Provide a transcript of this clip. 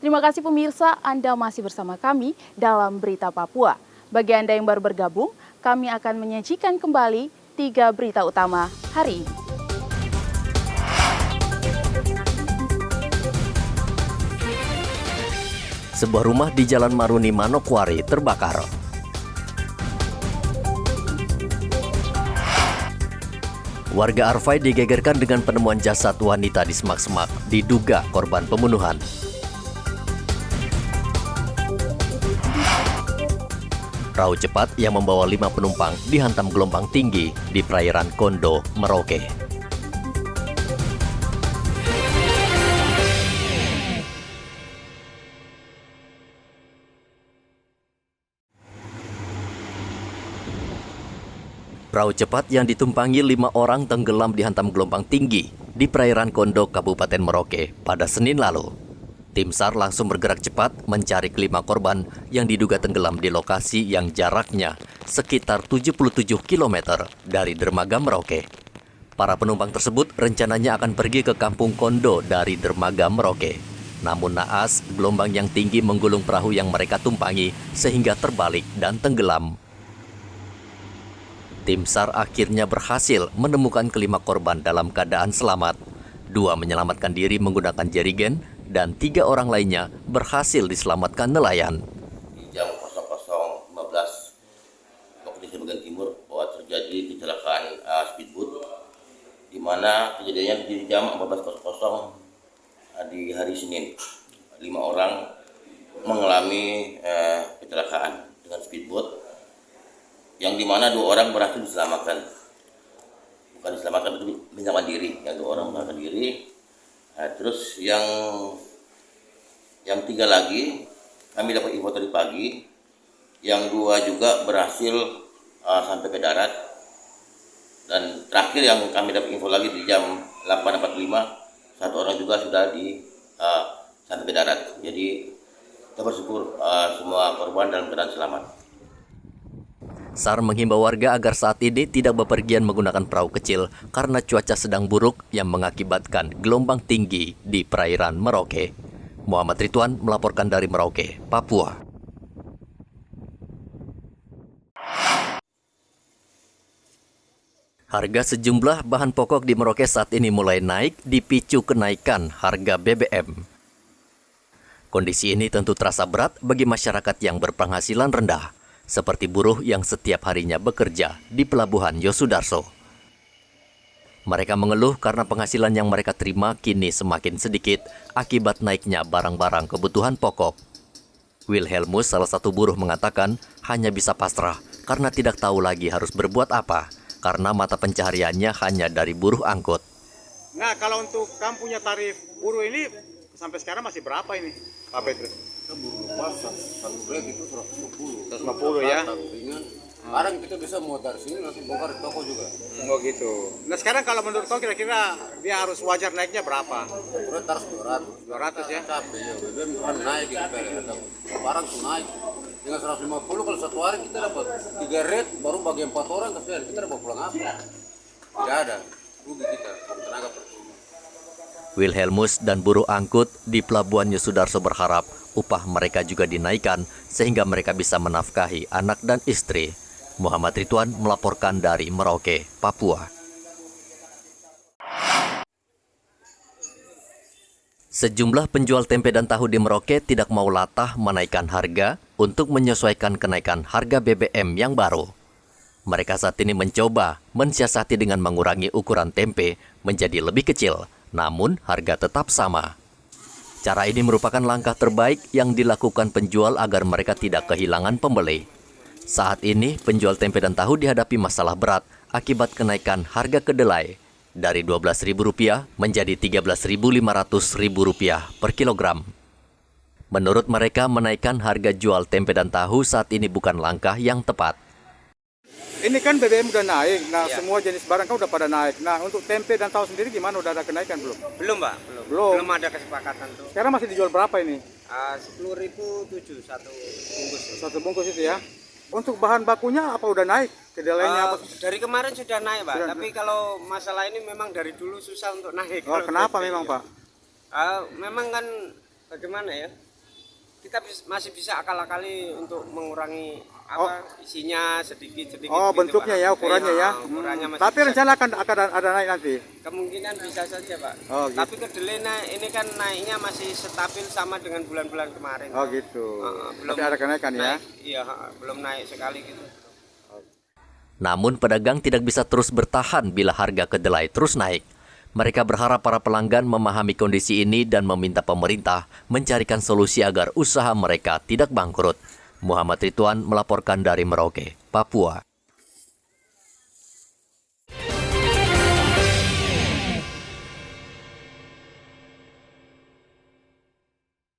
Terima kasih pemirsa, Anda masih bersama kami dalam Berita Papua. Bagi Anda yang baru bergabung, kami akan menyajikan kembali 3 berita utama hari ini. Sebuah rumah di Jalan Maruni, Manokwari terbakar. Warga Arfai digegerkan dengan penemuan jasad wanita di semak-semak, diduga korban pembunuhan. Perahu cepat yang membawa 5 penumpang dihantam gelombang tinggi di perairan Kondo, Merauke. Perahu cepat yang ditumpangi 5 orang tenggelam dihantam gelombang tinggi di perairan Kondo, Kabupaten Merauke pada Senin lalu. Tim SAR langsung bergerak cepat mencari kelima korban yang diduga tenggelam di lokasi yang jaraknya sekitar 77 km dari dermaga Merauke. Para penumpang tersebut rencananya akan pergi ke kampung Kondo dari dermaga Merauke. Namun naas, gelombang yang tinggi menggulung perahu yang mereka tumpangi sehingga terbalik dan tenggelam. Tim SAR akhirnya berhasil menemukan kelima korban dalam keadaan selamat. 2 menyelamatkan diri menggunakan jerigen, dan 3 orang lainnya berhasil diselamatkan nelayan. Di jam 00.15 waktu Indonesia bagian timur bahwa terjadi kecelakaan speedboat, di mana kejadiannya di jam 14.00 di hari Senin. 5 orang mengalami kecelakaan dengan speedboat, yang di mana 2 orang berhasil diselamatkan. Bukan diselamatkan, itu menyelamatkan diri. Yang 2 orang menyelamatkan diri. Terus yang 3 lagi kami dapat info tadi pagi, yang 2 juga berhasil sampai ke darat, dan terakhir yang kami dapat info lagi di jam 8.45 1 orang juga sudah sampai ke darat. Jadi kita bersyukur semua korban dalam keadaan selamat. SAR menghimbau warga agar saat ini tidak bepergian menggunakan perahu kecil karena cuaca sedang buruk yang mengakibatkan gelombang tinggi di perairan Merauke. Muhammad Ridwan melaporkan dari Merauke, Papua. Harga sejumlah bahan pokok di Merauke saat ini mulai naik dipicu kenaikan harga BBM. Kondisi ini tentu terasa berat bagi masyarakat yang berpenghasilan rendah, seperti buruh yang setiap harinya bekerja di Pelabuhan Yosudarso. Mereka mengeluh karena penghasilan yang mereka terima kini semakin sedikit akibat naiknya barang-barang kebutuhan pokok. Wilhelmus, salah satu buruh, mengatakan hanya bisa pasrah karena tidak tahu lagi harus berbuat apa, karena mata pencahariannya hanya dari buruh angkut. Nah, kalau untuk kamu punya tarif buruh ini sampai sekarang masih berapa ini, Pak Petrus? Buruh pasar, 1 break itu 150. 150 ya? Sekarang kita bisa mau dari sini langsung bongkar di toko juga. Oh gitu. Nah sekarang kalau menurut kau kira-kira dia harus wajar naiknya berapa? Terus harus 200. 200 ya? Capek ya, BBM bukan naik gitu ada barang tuh naik. Dengan 150 kalau 1 hari kita dapat 3 rate baru bagi 4 orang kasihan kita dapat pulang apa? Tidak ada. Rugi kita, tenaga percuma. Wilhelmus dan buruh angkut di Pelabuhan Yosudarso berharap upah mereka juga dinaikkan sehingga mereka bisa menafkahi anak dan istri. Muhammad Ridwan melaporkan dari Merauke, Papua. Sejumlah penjual tempe dan tahu di Merauke tidak mau latah menaikkan harga untuk menyesuaikan kenaikan harga BBM yang baru. Mereka saat ini mencoba mensiasati dengan mengurangi ukuran tempe menjadi lebih kecil, namun harga tetap sama. Cara ini merupakan langkah terbaik yang dilakukan penjual agar mereka tidak kehilangan pembeli. Saat ini, penjual tempe dan tahu dihadapi masalah berat akibat kenaikan harga kedelai dari Rp12.000 menjadi Rp13.500 per kilogram. Menurut mereka, menaikkan harga jual tempe dan tahu saat ini bukan langkah yang tepat. Ini kan BBM udah naik, nah semua jenis barang kan udah pada naik. Nah untuk tempe dan tahu sendiri gimana, udah ada kenaikan belum? Belum, Pak. Belum ada kesepakatan tuh. Sekarang masih dijual berapa ini? 10.007 1 bungkus. 1 bungkus itu ya. Untuk bahan bakunya apa udah naik? Kedelainya apa? Dari kemarin sudah naik, Pak. Sudah. Tapi kalau masalah ini memang dari dulu susah untuk naik. Oh, kenapa memang, Pak? Memang kan bagaimana ya? kita masih bisa akal-akali untuk mengurangi isinya sedikit. Oh, gitu, bentuknya Pak. ya, ukurannya ya. Ukurannya masih Tapi bisa. rencana akan ada naik nanti. Kemungkinan bisa saja, Pak. Oh, gitu. Tapi kedelai ini kan naiknya masih stabil sama dengan bulan-bulan kemarin. Oh gitu. Belum Tapi ada kenaikan ya. naik, iya, belum naik sekali gitu. Namun pedagang tidak bisa terus bertahan bila harga kedelai terus naik. Mereka berharap para pelanggan memahami kondisi ini dan meminta pemerintah mencarikan solusi agar usaha mereka tidak bangkrut. Muhammad Ridwan melaporkan dari Merauke, Papua.